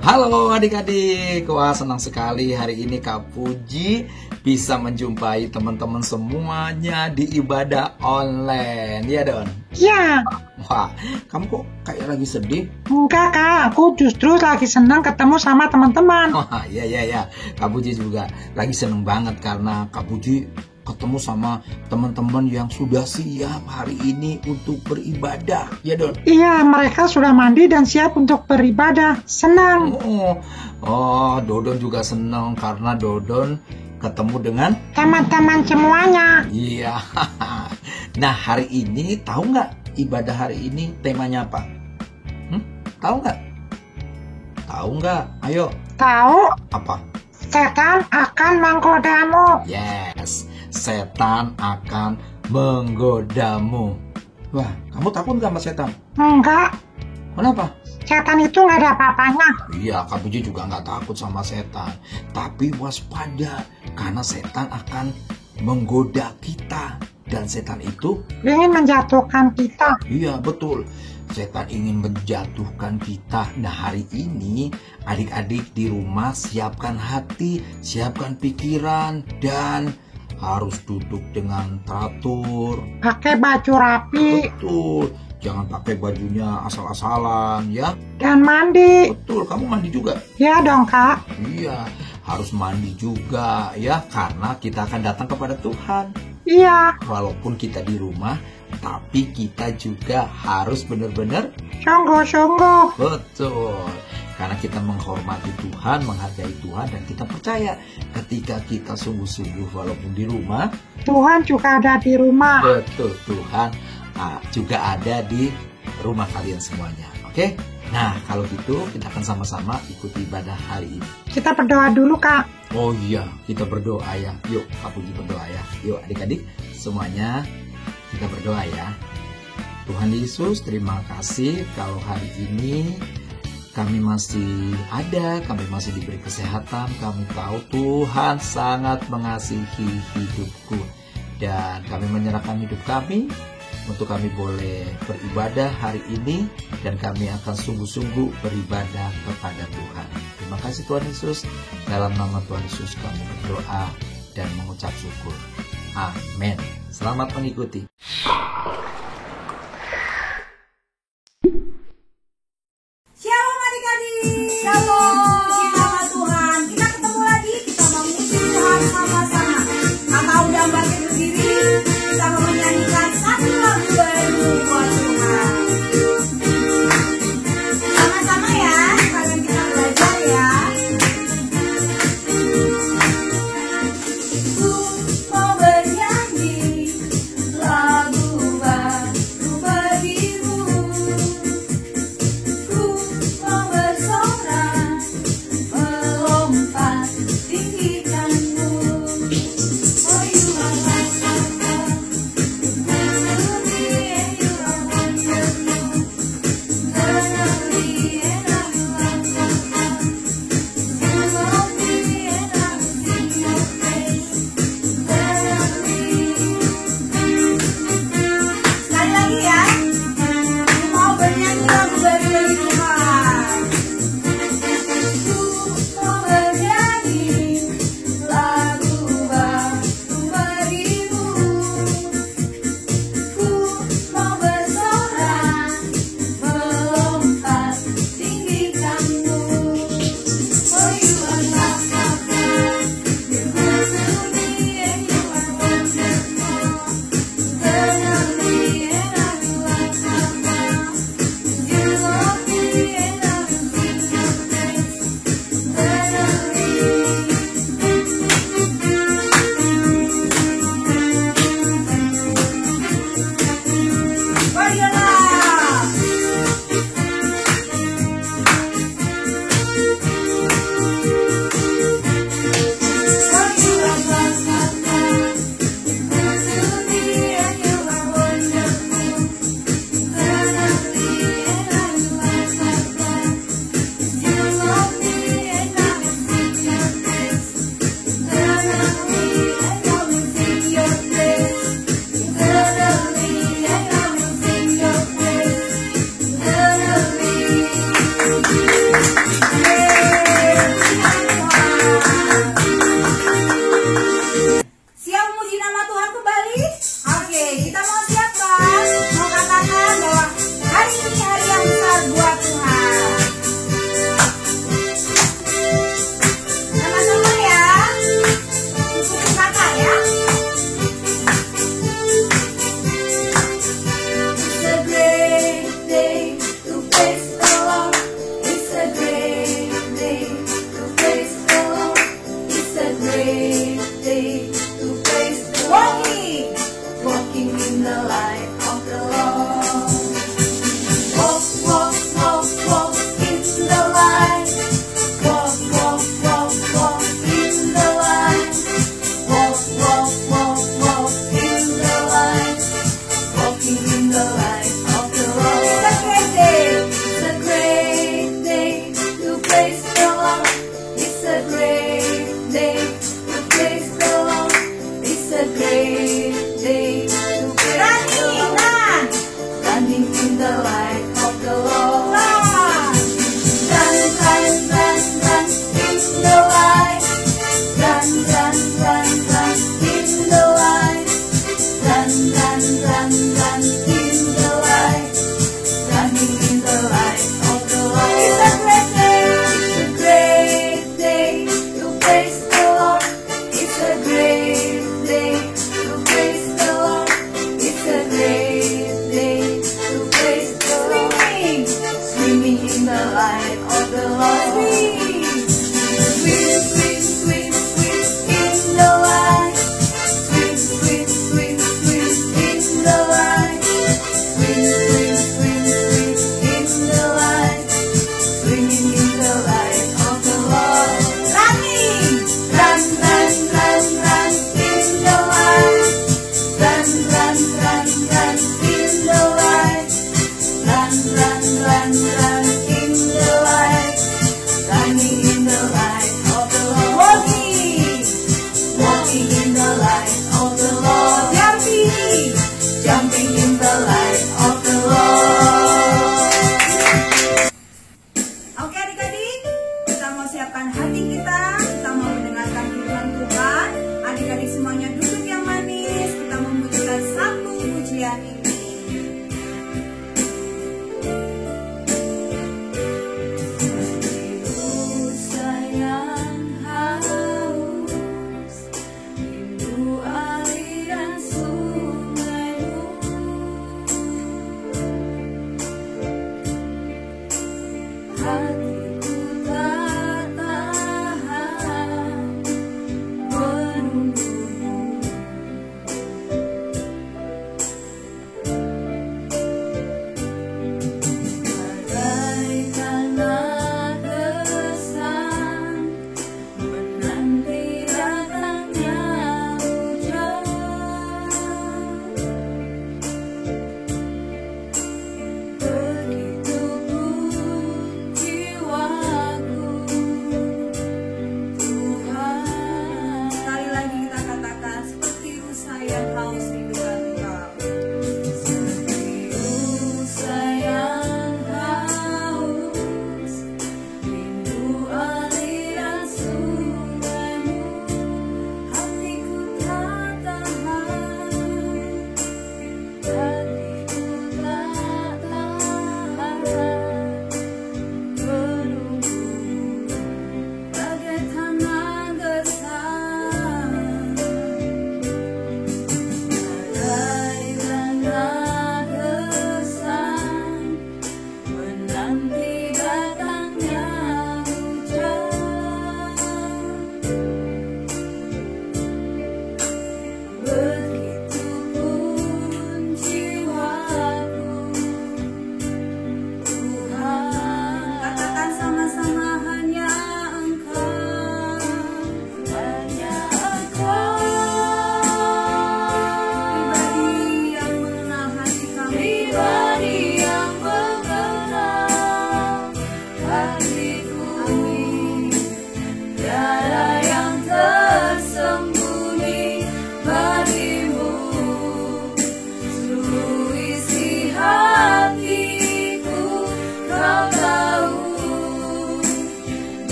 Halo adik-adik, wah senang sekali hari ini Kak Puji bisa menjumpai teman-teman semuanya di ibadah online, ya Don? Iya. Wah, kamu kok kayak lagi sedih? Enggak Kak, aku justru lagi senang ketemu sama teman-teman. Wah, ya, Kak Puji juga lagi seneng banget karena Kak Puji ketemu sama teman-teman yang sudah siap hari ini untuk beribadah, ya Don? Iya, mereka sudah mandi dan siap untuk beribadah. Senang. Oh, Dodon juga senang karena Dodon ketemu dengan Teman-teman semuanya. iya. Nah, hari ini tahu nggak ibadah hari ini temanya apa? Tahu nggak? Tahu nggak? Ayo. Tahu? Apa? Setan akan menggodamu. Yes, setan akan menggodamu. Wah, kamu takut nggak sama setan? Enggak, Kenapa? setan itu nggak ada apa-apanya. Iya, Kak Puji juga nggak takut sama setan. Tapi waspada, karena setan akan menggoda kita. Dan setan itu, Ingin menjatuhkan kita. iya betul, setan ingin menjatuhkan kita. Nah hari ini adik-adik di rumah siapkan hati, siapkan pikiran, dan harus duduk dengan teratur. Pakai baju rapi Betul, jangan pakai bajunya asal-asalan ya. dan mandi. Betul, kamu mandi juga. Ya dong Kak. Iya, harus mandi juga ya, karena kita akan datang kepada Tuhan. Iya, Walaupun kita di rumah, tapi kita juga harus benar-benar sungguh-sungguh. betul. Karena kita menghormati Tuhan, menghargai Tuhan, dan kita percaya ketika kita sungguh-sungguh walaupun di rumah, Tuhan juga ada di rumah. betul, Tuhan juga ada di rumah kalian semuanya. Oke? Nah, kalau gitu kita akan sama-sama ikuti ibadah hari ini. Kita berdoa dulu Kak. Oh iya, kita berdoa ya. Yuk, Kak Puji berdoa ya. Yuk adik-adik, semuanya kita berdoa ya. Tuhan Yesus, terima kasih kalau hari ini kami masih ada, kami masih diberi kesehatan. Kami tahu Tuhan sangat mengasihi hidupku. Dan kami menyerahkan hidup kami untuk kami boleh beribadah hari ini, dan kami akan sungguh-sungguh beribadah kepada Tuhan. Terima kasih Tuhan Yesus. Dalam nama Tuhan Yesus kami berdoa dan mengucap syukur. Amin. Selamat mengikuti. Shalom adik-adik. Shalom. Puji nama Tuhan. Kita ketemu lagi. Kita memuji Tuhan sama-sama. Kakak udah bangkit berdiri. Kita mau menyanyikan satu lagu baru buat Tuhan. Sama-sama ya. Kalian kita belajar ya. Ku mau bernyanyi lagu baru. the light of the Lord. Sweet, sweet, sweet, sweet in the light. Sweet, sweet, sweet, sweet in the light. Sweet, sweet, sweet, sweet in the light. Swinging in the light of the Lord. Running, run, run, run, run in the light. Run, run, run, run in the light. Run, run, run, run in the light. Running in the light of the Lord. Walking, walking in the light of the Lord. Jumping, jumping in the light of the Lord. Oke adik-adik, kita mau siapkan hati kita mau mendengarkan firman Tuhan. Adik-adik semuanya duduk yang manis, kita memujikan satu pujian ini. Sayang haus, rindu aliran sungaimu. Hatiku tak tahan menunggumu. Bagaikan kesan menanti datangnya hujan. Begitu pun jiwa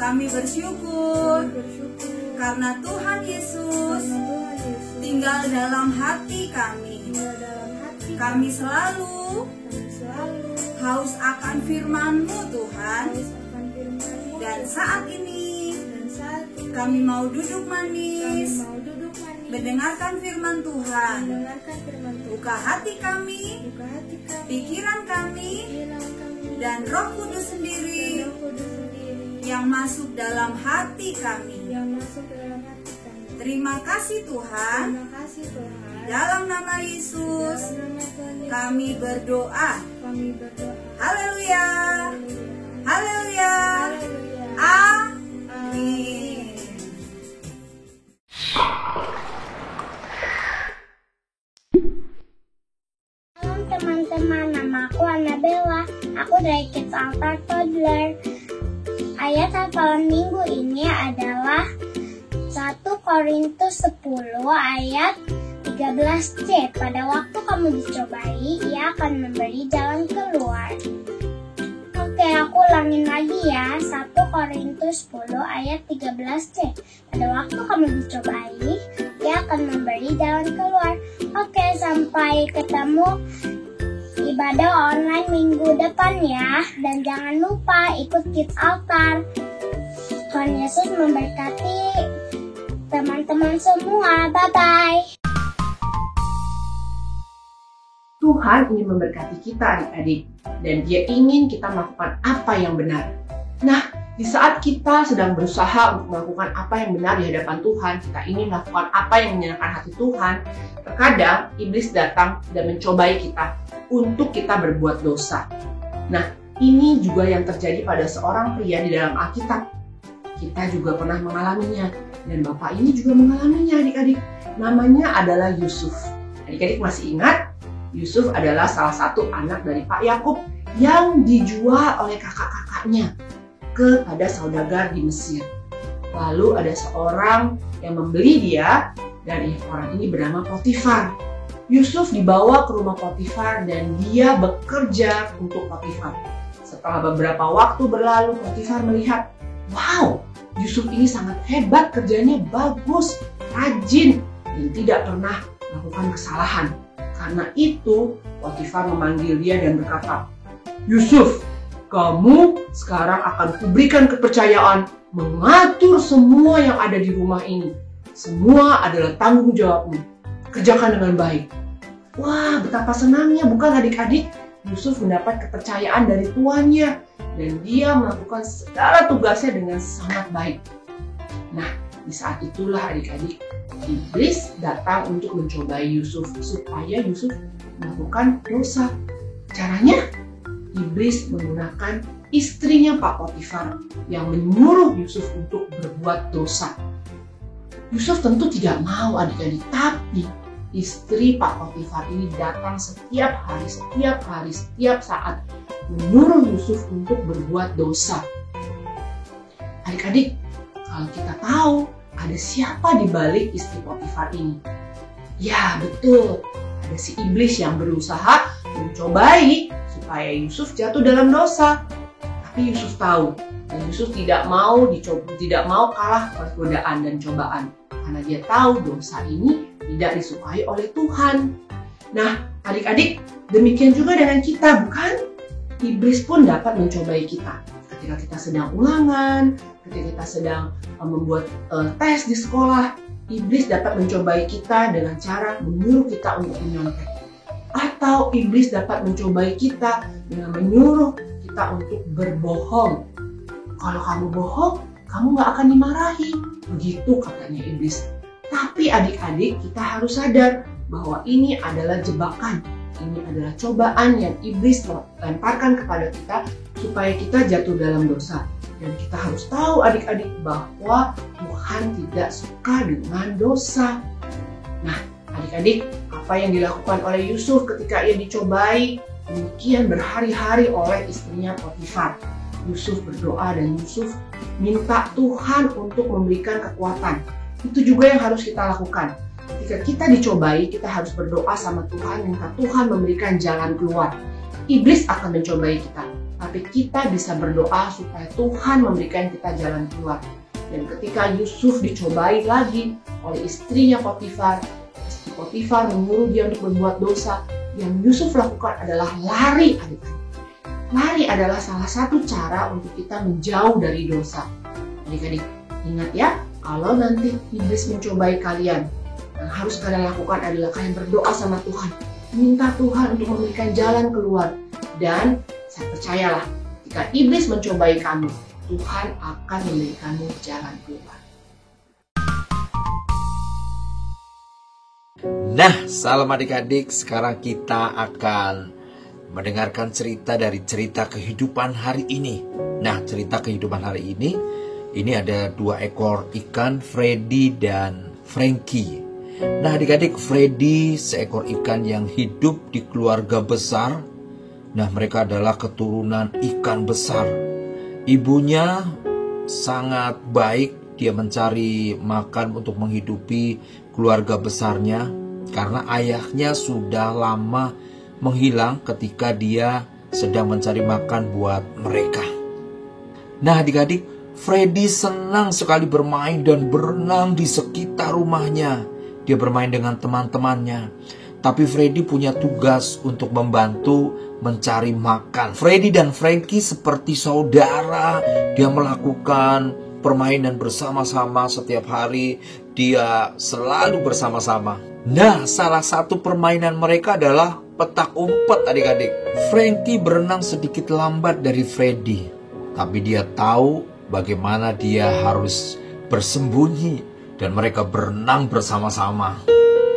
Kami bersyukur karena Tuhan Yesus tinggal dalam hati kami. Kami selalu haus akan firman-Mu Tuhan. Dan saat ini kami mau duduk manis mendengarkan firman Tuhan. Buka hati kami, pikiran kami, dan Roh Kudus sendiri yang masuk dalam hati kami. Terima kasih Tuhan. Dalam nama Yesus kami berdoa. Haleluya. Haleluya. Amin. Halo teman-teman, nama aku Annabella. Aku dari Kids Altar Toddler. Ayat hafalan minggu ini adalah 1 Korintus 10 ayat 13c. Pada waktu kamu dicobai, Ia akan memberi jalan keluar. Oke, aku ulangin lagi ya. 1 Korintus 10 ayat 13c. Pada waktu kamu dicobai, Ia akan memberi jalan keluar. Oke, sampai ketemu ibadah online minggu depan ya. Dan jangan lupa ikut Kids Altar. Tuhan Yesus memberkati teman-teman semua. Bye-bye. Tuhan ingin memberkati kita adik-adik, dan Dia ingin kita melakukan apa yang benar. Nah, di saat kita sedang berusaha untuk melakukan apa yang benar di hadapan Tuhan, kita ingin melakukan apa yang menyenangkan hati Tuhan, terkadang iblis datang dan mencobai kita untuk kita berbuat dosa. Nah, ini juga yang terjadi pada seorang pria di dalam Alkitab. Kita juga pernah mengalaminya, dan Bapak ini juga mengalaminya adik-adik. Namanya adalah Yusuf. Adik-adik masih ingat? Yusuf adalah salah satu anak dari Pak Yakub yang dijual oleh kakak-kakaknya kepada saudagar di Mesir. Lalu ada seorang yang membeli dia, dan orang ini bernama Potifar. Yusuf dibawa ke rumah Potifar dan dia bekerja untuk Potifar. Setelah beberapa waktu berlalu, Potifar melihat, wow, Yusuf ini sangat hebat, kerjanya bagus, rajin, dan tidak pernah melakukan kesalahan. Karena itu, Potifar memanggil dia dan berkata, Yusuf, kamu sekarang akan kuberikan kepercayaan mengatur semua yang ada di rumah ini. Semua adalah tanggung jawabmu. Kerjakan dengan baik. Wah, betapa senangnya bukan adik-adik? Yusuf mendapat kepercayaan dari tuannya dan dia melakukan segala tugasnya dengan sangat baik. Nah, di saat itulah adik-adik, iblis datang untuk mencobai Yusuf supaya Yusuf melakukan dosa. Caranya, iblis menggunakan istrinya Pak Potifar yang menyuruh Yusuf untuk berbuat dosa. Yusuf tentu tidak mau adik-adik, tapi istri Pak Potifar ini datang setiap hari, setiap saat menyuruh Yusuf untuk berbuat dosa. Adik-adik, kalau kita tahu ada siapa di balik istri Potifar ini? Ya, betul. Ada si iblis yang berusaha mencobai supaya Yusuf jatuh dalam dosa. Tapi Yusuf tahu, dan Yusuf tidak mau kalah oleh godaan dan cobaan. Karena dia tahu dosa ini tidak disukai oleh Tuhan. Nah, adik-adik, demikian juga dengan kita, bukan? Iblis pun dapat mencobai kita. Ketika kita sedang ulangan, ketika kita sedang membuat tes di sekolah, iblis dapat mencobai kita dengan cara menyuruh kita untuk menyontek. Atau iblis dapat mencobai kita dengan menyuruh kita untuk berbohong. Kalau kamu bohong, kamu gak akan dimarahi. Begitu katanya iblis. Tapi adik-adik, kita harus sadar bahwa ini adalah jebakan. Ini adalah cobaan yang iblis lemparkan kepada kita supaya kita jatuh dalam dosa. Dan kita harus tahu adik-adik bahwa Tuhan tidak suka dengan dosa. Nah, adik-adik, apa yang dilakukan oleh Yusuf ketika ia dicobai? Demikian berhari-hari oleh istrinya Potifar. Yusuf berdoa dan Yusuf minta Tuhan untuk memberikan kekuatan. Itu juga yang harus kita lakukan. Ketika kita dicobai, kita harus berdoa sama Tuhan, minta Tuhan memberikan jalan keluar. Iblis akan mencobai kita. tapi kita bisa berdoa supaya Tuhan memberikan kita jalan keluar. Dan ketika Yusuf dicobai lagi oleh istrinya Potifar, istri Potifar menyuruh dia untuk berbuat dosa, yang Yusuf lakukan adalah lari, adik-adik. Lari adalah salah satu cara untuk kita menjauh dari dosa. Adik-adik, ingat ya, kalau nanti iblis mencobai kalian, yang harus kalian lakukan adalah kalian berdoa sama Tuhan. Minta Tuhan untuk memberikan jalan keluar. Dan saya percayalah, jika iblis mencobai kamu, Tuhan akan memberikanmu jalan keluar. Nah, salam adik-adik, sekarang kita akan mendengarkan cerita dari cerita kehidupan hari ini. Nah, cerita kehidupan hari ini ada 2 ekor ikan, Freddy dan Frankie. Nah, adik-adik, Freddy seekor ikan yang hidup di keluarga besar. Nah, mereka adalah keturunan ikan besar. Ibunya sangat baik, dia mencari makan untuk menghidupi keluarga besarnya karena ayahnya sudah lama menghilang ketika dia sedang mencari makan buat mereka. Nah, adik-adik, Freddy senang sekali bermain dan berenang di sekitar rumahnya. Dia bermain dengan teman-temannya. Tapi Freddy punya tugas untuk membantu mencari makan. Freddy dan Frankie seperti saudara. Dia melakukan permainan bersama-sama setiap hari. Dia selalu bersama-sama. Nah, salah satu permainan mereka adalah petak umpet, adik-adik. Frankie berenang sedikit lambat dari Freddy. Tapi dia tahu bagaimana dia harus bersembunyi. Dan mereka berenang bersama-sama.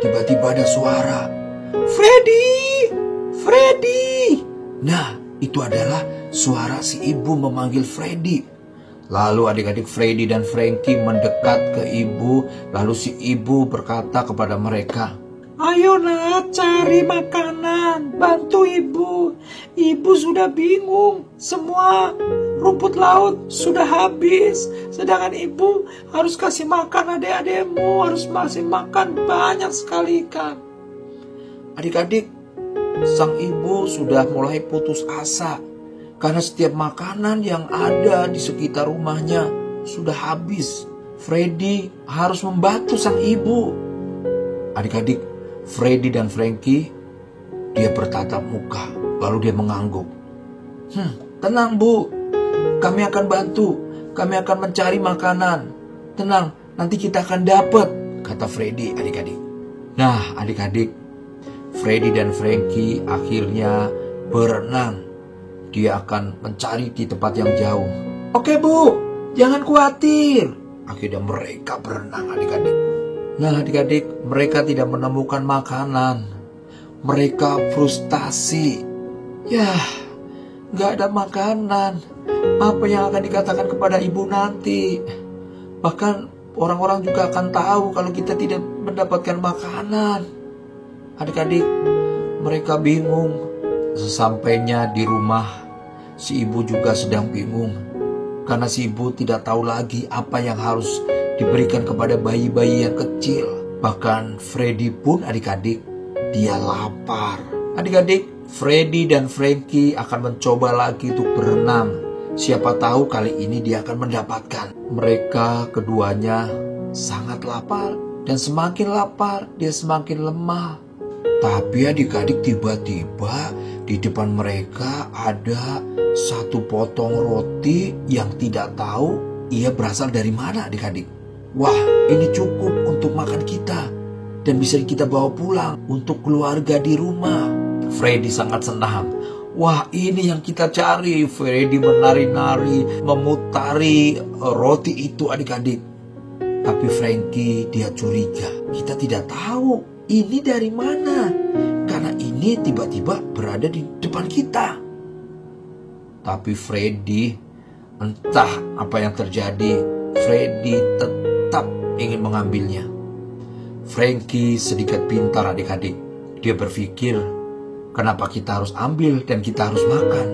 Tiba-tiba ada suara, "Freddy! Freddy!" Nah, itu adalah suara si ibu memanggil Freddy. Lalu adik-adik Freddy dan Frankie mendekat ke ibu. Lalu si ibu berkata kepada mereka, Ayo nak, cari makanan, bantu ibu. Ibu sudah bingung, semua rumput laut sudah habis. Sedangkan ibu harus kasih makan adik-adikmu, harus masih makan banyak sekali ikan. Adik-adik, sang ibu sudah mulai putus asa karena setiap makanan yang ada di sekitar rumahnya sudah habis. Freddy harus membantu sang ibu. Adik-adik, Freddy dan Frankie, dia bertatap muka, lalu dia mengangguk. Tenang bu, kami akan bantu, kami akan mencari makanan. Tenang, nanti kita akan dapat, kata Freddy, adik-adik. Nah, adik-adik, Freddy dan Frankie akhirnya berenang. Dia akan mencari di tempat yang jauh. Oke bu, jangan khawatir. Akhirnya mereka berenang, adik-adik. Nah, adik-adik, mereka tidak menemukan makanan. Mereka frustasi. Yah, gak ada makanan. Apa yang akan dikatakan kepada ibu nanti? Bahkan orang-orang juga akan tahu kalau kita tidak mendapatkan makanan. Adik-adik, mereka bingung. Sesampainya di rumah, si ibu juga sedang bingung. Karena si ibu tidak tahu lagi apa yang harus diberikan kepada bayi-bayi yang kecil. Bahkan Freddy pun adik-adik, dia lapar. Adik-adik, Freddy dan Frankie akan mencoba lagi untuk berenang. Siapa tahu kali ini dia akan mendapatkan. Mereka keduanya sangat lapar. Dan semakin lapar, dia semakin lemah. Tapi adik-adik, tiba-tiba di depan mereka ada satu potong roti yang tidak tahu ia berasal dari mana, adik-adik. Wah, ini cukup untuk makan kita dan bisa kita bawa pulang untuk keluarga di rumah. Freddy sangat senang. Wah, ini yang kita cari. Freddy menari-nari, memutari roti itu, adik-adik. Tapi Frankie, dia curiga. Kita tidak tahu ini dari mana, karena ini tiba-tiba berada di depan kita. Tapi Freddy, entah apa yang terjadi, Freddy tetap ingin mengambilnya. Frankie sedikit pintar, adik-adik. Dia berpikir, kenapa kita harus ambil dan kita harus makan?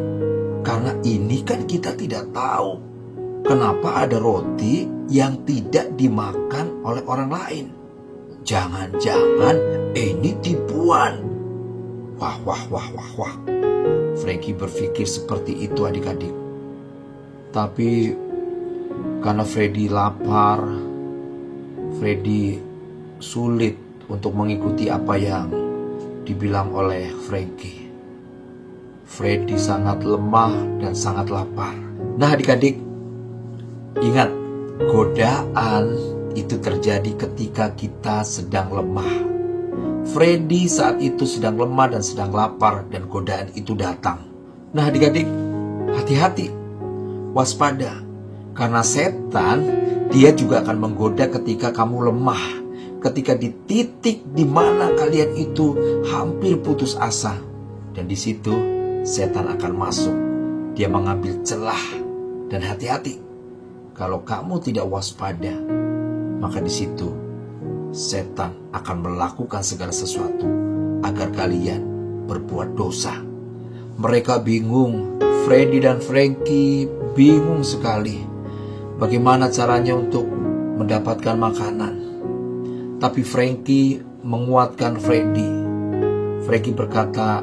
Karena ini kan kita tidak tahu kenapa ada roti yang tidak dimakan oleh orang lain. Jangan-jangan ini tipuan. Wah. Frankie berpikir seperti itu adik-adik. Tapi karena Freddy lapar, Freddy sulit untuk mengikuti apa yang dibilang oleh Frankie. Freddy sangat lemah dan sangat lapar. Nah adik-adik, ingat, godaan itu terjadi ketika kita sedang lemah. Freddy saat itu sedang lemah dan sedang lapar, dan godaan itu datang. Nah adik-adik, hati-hati, waspada, karena setan dia juga akan menggoda ketika kamu lemah, ketika di titik di mana kalian itu hampir putus asa. Dan di situ setan akan masuk, dia mengambil celah. Dan hati-hati, kalau kamu tidak waspada, maka di situ setan akan melakukan segala sesuatu agar kalian berbuat dosa. Mereka bingung, Freddy dan Frankie bingung sekali bagaimana caranya untuk mendapatkan makanan. Tapi Frankie menguatkan Freddy. Frankie berkata,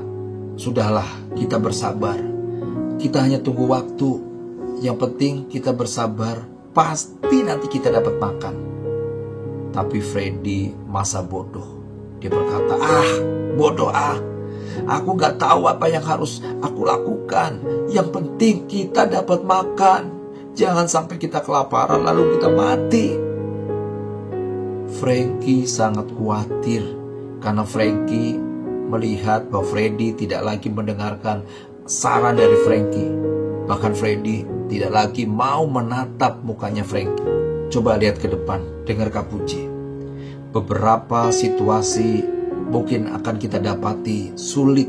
sudahlah, kita bersabar. Kita hanya tunggu waktu. Yang penting kita bersabar, pasti nanti kita dapat makan. Tapi Freddy masa bodoh. Dia berkata, bodoh aku gak tahu apa yang harus aku lakukan. Yang penting kita dapat makan. Jangan sampai kita kelaparan lalu kita mati. Frankie sangat khawatir karena Frankie melihat bahwa Freddy tidak lagi mendengarkan saran dari Frankie. Bahkan Freddy tidak lagi mau menatap mukanya Frankie. Coba lihat ke depan, dengar Kak Puji. Beberapa situasi mungkin akan kita dapati sulit,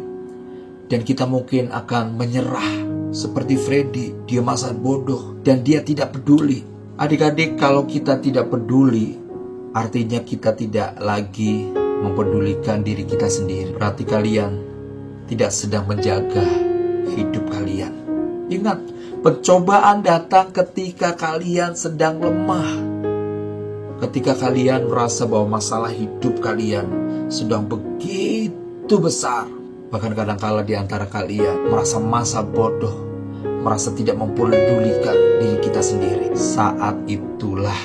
dan kita mungkin akan menyerah seperti Freddy. Dia masa bodoh dan dia tidak peduli. Adik-adik, kalau kita tidak peduli, artinya kita tidak lagi mempedulikan diri kita sendiri. Berarti kalian tidak sedang menjaga hidup kalian. Ingat, pencobaan datang ketika kalian sedang lemah. Ketika kalian merasa bahwa masalah hidup kalian sedang begitu besar. Bahkan kadang-kala di antara kalian merasa masa bodoh, merasa tidak mempedulikan diri kita sendiri. Saat itulah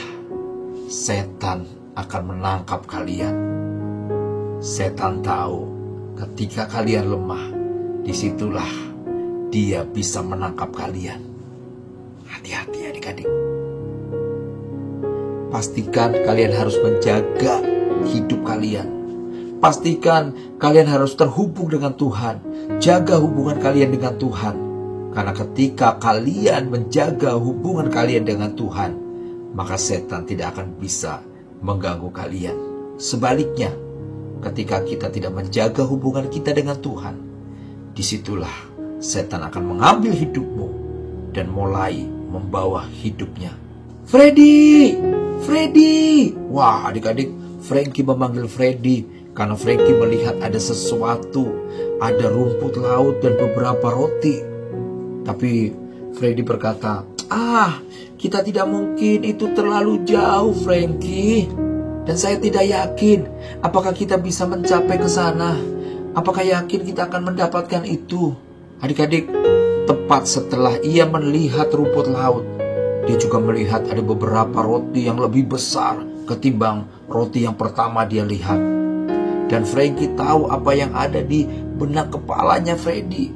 setan akan menangkap kalian. Setan tahu ketika kalian lemah, disitulah dia bisa menangkap kalian. Hati-hati adik-adik. Pastikan kalian harus menjaga hidup kalian. Pastikan kalian harus terhubung dengan Tuhan. Jaga hubungan kalian dengan Tuhan. Karena ketika kalian menjaga hubungan kalian dengan Tuhan, maka setan tidak akan bisa mengganggu kalian. Sebaliknya, ketika kita tidak menjaga hubungan kita dengan Tuhan, disitulah setan akan mengambil hidupmu dan mulai membawa hidupnya. Freddy! Freddy! Wah adik-adik, Frankie memanggil Freddy karena Frankie melihat ada sesuatu, ada rumput laut dan beberapa roti. Tapi Freddy berkata, kita tidak mungkin, itu terlalu jauh Frankie. Dan saya tidak yakin apakah kita bisa mencapai ke sana. Apakah yakin kita akan mendapatkan itu? Adik-adik, tepat setelah ia melihat rumput laut, dia juga melihat ada beberapa roti yang lebih besar ketimbang roti yang pertama dia lihat. Dan Frankie tahu apa yang ada di benak kepalanya Freddy.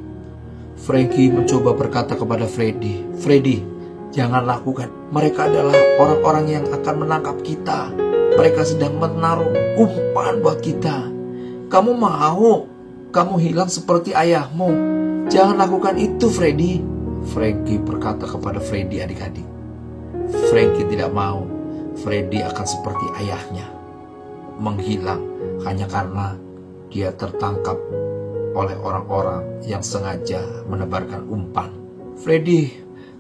Frankie mencoba berkata kepada Freddy, Freddy, jangan lakukan. Mereka adalah orang-orang yang akan menangkap kita. Mereka sedang menaruh umpan buat kita. Kamu mau kamu hilang seperti ayahmu? Jangan lakukan itu, Freddy. Frankie berkata kepada Freddy, adik-adik. Frankie tidak mau Freddy akan seperti ayahnya, menghilang hanya karena dia tertangkap oleh orang-orang yang sengaja menebarkan umpan. Freddy,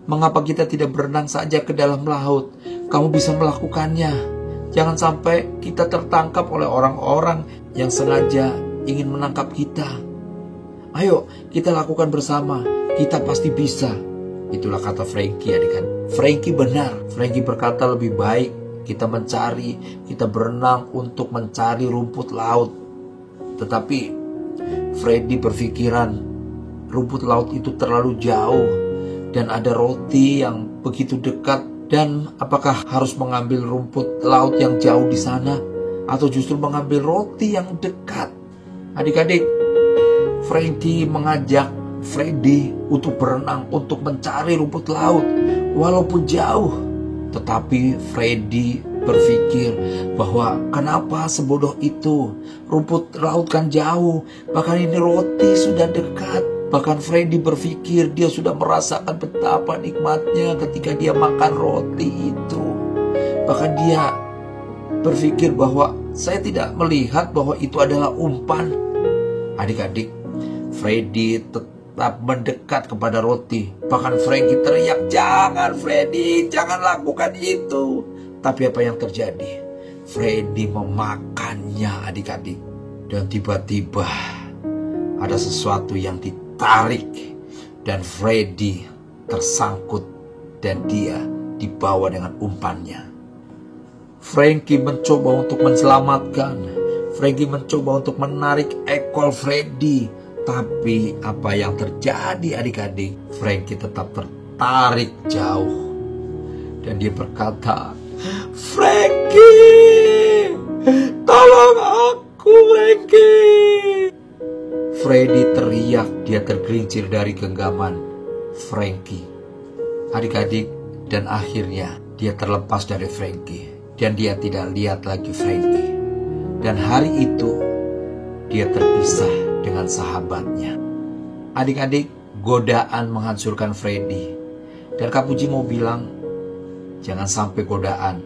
mengapa kita tidak berenang saja ke dalam laut? Kamu bisa melakukannya. Jangan sampai kita tertangkap oleh orang-orang yang sengaja ingin menangkap kita. Ayo kita lakukan bersama, kita pasti bisa. Itulah kata Frankie, adik-adik. Frankie benar. Frankie berkata lebih baik kita berenang untuk mencari rumput laut. Tetapi Freddy berpikiran rumput laut itu terlalu jauh dan ada roti yang begitu dekat, dan apakah harus mengambil rumput laut yang jauh di sana atau justru mengambil roti yang dekat? Adik-adik, Frankie mengajak Freddy untuk berenang, untuk mencari rumput laut walaupun jauh. Tetapi Freddy berpikir bahwa kenapa sebodoh itu, rumput laut kan jauh, bahkan ini roti sudah dekat. Bahkan Freddy berpikir dia sudah merasakan betapa nikmatnya ketika dia makan roti itu. Bahkan dia berpikir bahwa saya tidak melihat bahwa itu adalah umpan. Adik-adik, Freddy tetap mendekat kepada roti. Bahkan Frankie teriak, "Jangan Freddy, jangan lakukan itu." Tapi apa yang terjadi? Freddy memakannya, adik-adik. Dan tiba-tiba ada sesuatu yang ditarik dan Freddy tersangkut dan dia dibawa dengan umpannya. Frankie mencoba untuk menyelamatkan. Frankie mencoba untuk menarik ekor Freddy. Tapi apa yang terjadi, adik-adik? Frankie tetap tertarik jauh. Dan dia berkata, "Frankie, tolong aku, Frankie." Freddy teriak, dia tergelincir dari genggaman Frankie. Adik-adik, dan akhirnya dia terlepas dari Frankie. Dan dia tidak lihat lagi Frankie. Dan hari itu dia terpisah dengan sahabatnya. Adik-adik, godaan menghancurkan Freddy. Dan Kak Puji mau bilang, jangan sampai godaan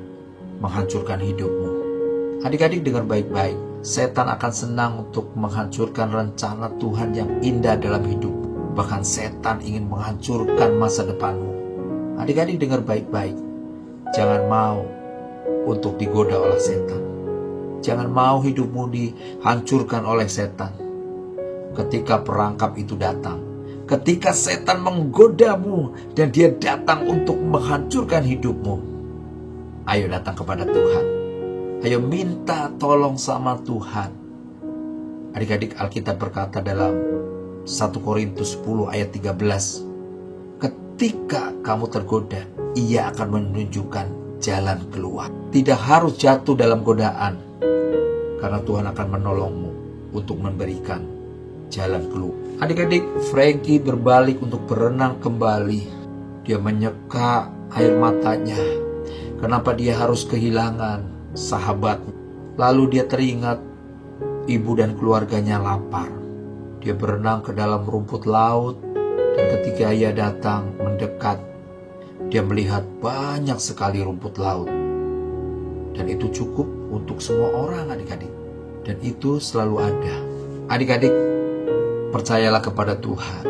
menghancurkan hidupmu. Adik-adik dengar baik-baik, setan akan senang untuk menghancurkan rencana Tuhan yang indah dalam hidupmu. Bahkan setan ingin menghancurkan masa depanmu. Adik-adik dengar baik-baik, jangan mau untuk digoda oleh setan. Jangan mau hidupmu dihancurkan oleh setan. Ketika perangkap itu datang, ketika setan menggodamu dan dia datang untuk menghancurkan hidupmu, ayo datang kepada Tuhan. Ayo minta tolong sama Tuhan. Adik-adik, Alkitab berkata dalam 1 Korintus 10 ayat 13, ketika kamu tergoda, Ia akan menunjukkan jalan keluar. Tidak harus jatuh dalam godaan, karena Tuhan akan menolongmu untuk memberikan jalan keluar. Adik-adik, Frankie berbalik untuk berenang kembali. Dia menyeka air matanya. Kenapa dia harus kehilangan sahabatnya? Lalu dia teringat ibu dan keluarganya lapar. Dia berenang ke dalam rumput laut, dan ketika ia datang mendekat, dia melihat banyak sekali rumput laut. Dan itu cukup untuk semua orang, adik-adik. Dan itu selalu ada. Adik-adik, percayalah kepada Tuhan.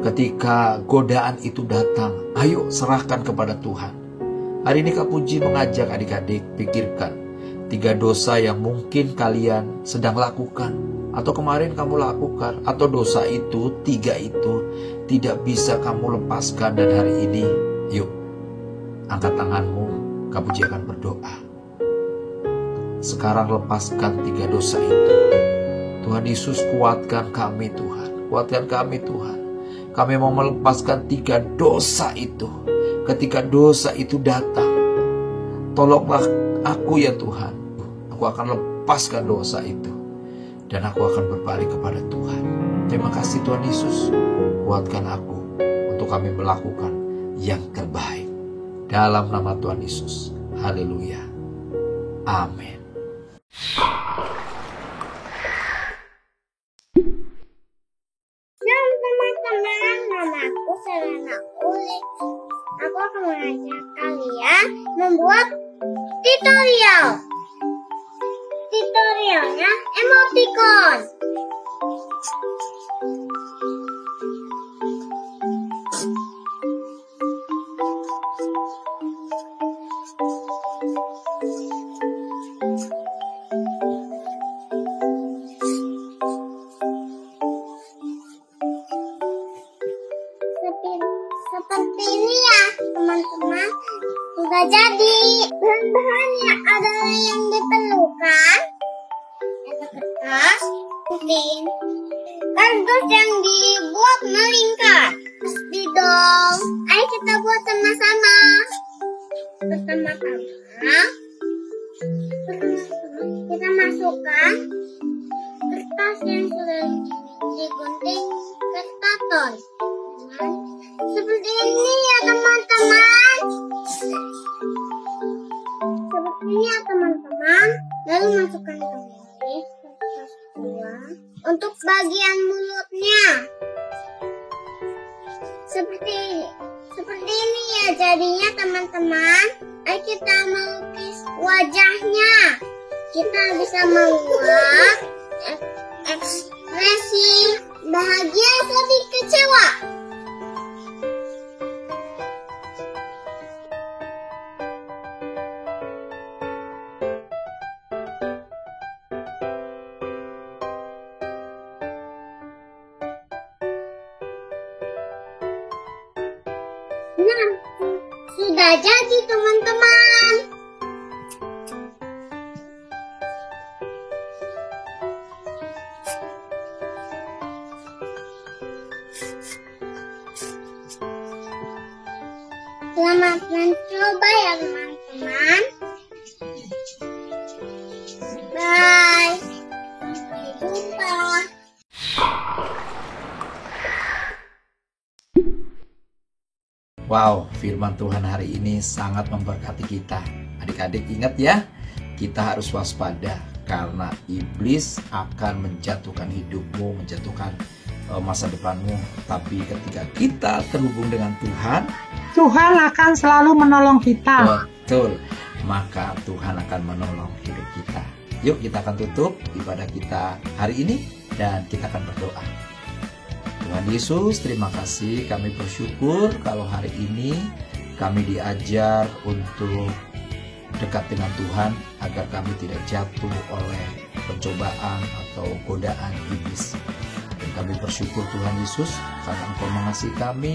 Ketika godaan itu datang, ayo serahkan kepada Tuhan. Hari ini Kak Puji mengajak adik-adik, pikirkan 3 dosa yang mungkin kalian sedang lakukan, atau kemarin kamu lakukan, atau dosa itu, 3 itu tidak bisa kamu lepaskan. Dan hari ini, yuk, angkat tanganmu, Kak Puji akan berdoa. Sekarang lepaskan 3 dosa itu. Tuhan Yesus, kuatkan kami Tuhan. Kuatkan kami Tuhan. Kami mau melepaskan 3 dosa itu. Ketika dosa itu datang, tolonglah aku ya Tuhan. Aku akan lepaskan dosa itu. Dan aku akan berbalik kepada Tuhan. Terima kasih Tuhan Yesus. Kuatkan aku untuk kami melakukan yang terbaik. Dalam nama Tuhan Yesus. Haleluya. Amin. Shalom teman-teman, namaku Selena Ulik. Aku akan mengajak kalian membuat tutorial. Tutorialnya emoticon. Seperti ini ya teman-teman, sudah jadi. Bahan-bahannya adalah yang diperlukan: ada kertas, putih, Kardus yang dibuat melingkar. Pasti dong. Ayo kita buat sama-sama. Pertama-tama kita masukkan kertas yang sudah digunting ke karton. Seperti ini ya teman-teman. Seperti ini ya teman-teman. Lalu masukkan kembali kertas kedua untuk bagian mulutnya. Seperti ini ya jadinya teman-teman. Ayo kita melukis wajahnya. Kita bisa membuat ekspresi bahagia, sedih, kecewa. Nah, sudah jadi teman-teman. Selamat mencoba ya teman-teman. Bye. Sampai jumpa. Wow, firman Tuhan hari ini sangat memberkati kita. Adik-adik ingat ya, kita harus waspada karena iblis akan menjatuhkan hidupmu, menjatuhkan masa depanmu. Tapi ketika kita terhubung dengan Tuhan, Tuhan akan selalu menolong kita. betul, maka Tuhan akan menolong hidup kita. Yuk kita akan tutup ibadah kita hari ini dan kita akan berdoa. Tuhan Yesus, terima kasih, kami bersyukur kalau hari ini kami diajar untuk dekat dengan Tuhan agar kami tidak jatuh oleh pencobaan atau godaan iblis. Dan kami bersyukur Tuhan Yesus karena Engkau mengasihi kami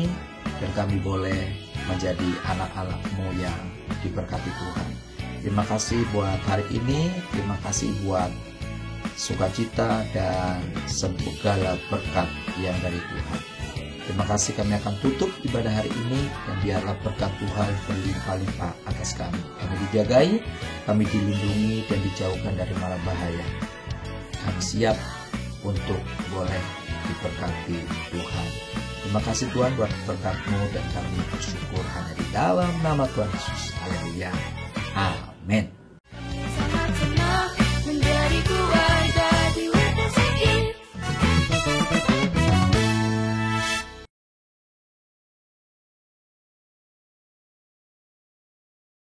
dan kami boleh menjadi anak-anak-Mu yang diberkati Tuhan. Terima kasih buat hari ini, terima kasih buat sukacita dan segala berkat yang dari Tuhan. Terima kasih, kami akan tutup ibadah hari ini dan biarlah berkat Tuhan berlimpah-limpah atas kami. Kami dijagai, kami dilindungi dan dijauhkan dari mara bahaya. Kami siap untuk boleh diberkati Tuhan. Terima kasih Tuhan buat berkat-Mu dan kami bersyukur hanya di dalam nama Tuhan Yesus. Haleluya. Amin.